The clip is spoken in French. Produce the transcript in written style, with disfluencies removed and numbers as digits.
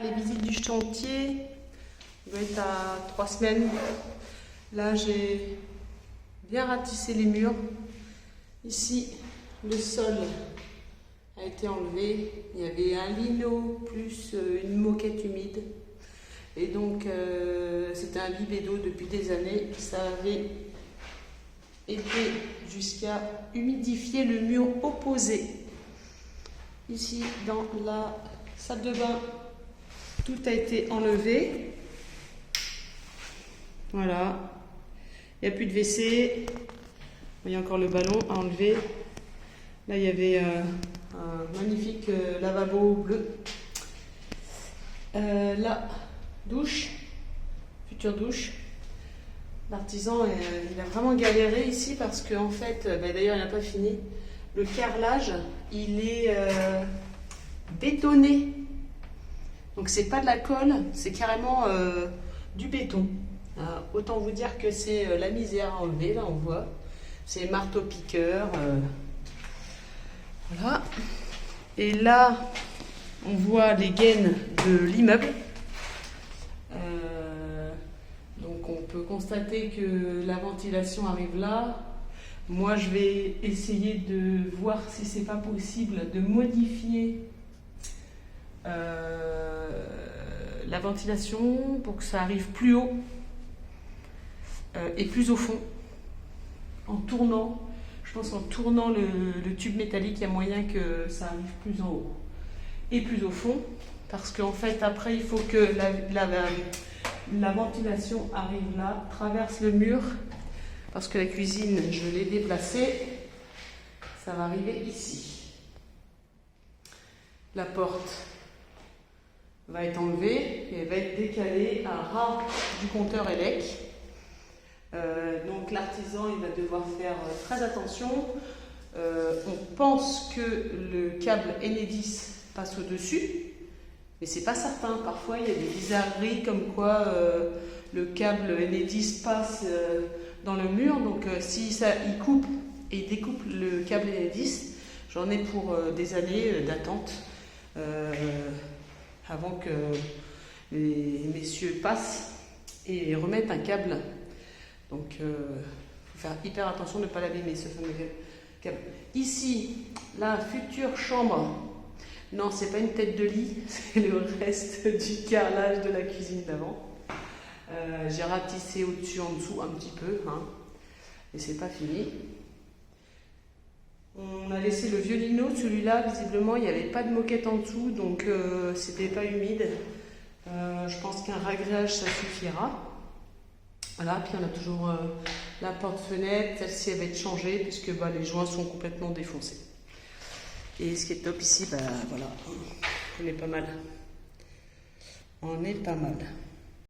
les visites du chantier, on doit être à 3 semaines. Là, j'ai bien ratissé les murs. Ici, le sol a été enlevé. Il y avait un lino plus une moquette humide. Et donc, c'était un bidet d'eau depuis des années. Ça avait été jusqu'à humidifier le mur opposé. Ici, dans la salle de bain, tout a été enlevé. Voilà. Il n'y a plus de WC. Il y a encore le ballon à enlever. Là, il y avait un magnifique lavabo bleu. La douche, future douche. L'artisan, il a vraiment galéré ici parce qu'en fait, d'ailleurs, il n'a pas fini. Le carrelage, il est bétonné. Donc, c'est pas de la colle, c'est carrément du béton. Autant vous dire que c'est la misère à enlever, là on voit. C'est marteau-piqueur. Voilà. Et là, on voit les gaines de l'immeuble. Donc on peut constater que la ventilation arrive là. Moi, je vais essayer de voir si c'est pas possible de modifier la ventilation pour que ça arrive plus haut et plus au fond. En tournant, je pense qu'en tournant le tube métallique, il y a moyen que ça arrive plus en haut et plus au fond. Parce qu'en fait, après, il faut que la ventilation arrive là, traverse le mur. Parce que la cuisine, je l'ai déplacée. Ça va arriver ici. La porte va être enlevée et elle va être décalée à ras du compteur ELEC. Donc l'artisan, il va devoir faire très attention. On pense que le câble Enedis passe au-dessus, mais c'est pas certain. Parfois, il y a des bizarreries comme quoi le câble Enedis passe dans le mur. Donc si ça, il coupe et découpe le câble Enedis, j'en ai pour des années d'attente avant que les messieurs passent et remettent un câble. Donc, il faut faire hyper attention de ne pas l'abîmer, ce fameux câble. Ici, la future chambre. Non, c'est pas une tête de lit, c'est le reste du carrelage de la cuisine d'avant. J'ai ratissé au-dessus, en dessous, un petit peu, et c'est pas fini. On a laissé le vieux lino, celui-là, visiblement, il n'y avait pas de moquette en dessous, donc c'était pas humide. Je pense qu'un ragréage, ça suffira. Voilà, puis on a toujours la porte-fenêtre, celle-ci elle va être changée puisque les joints sont complètement défoncés. Et ce qui est top ici, voilà, on est pas mal. On est pas mal.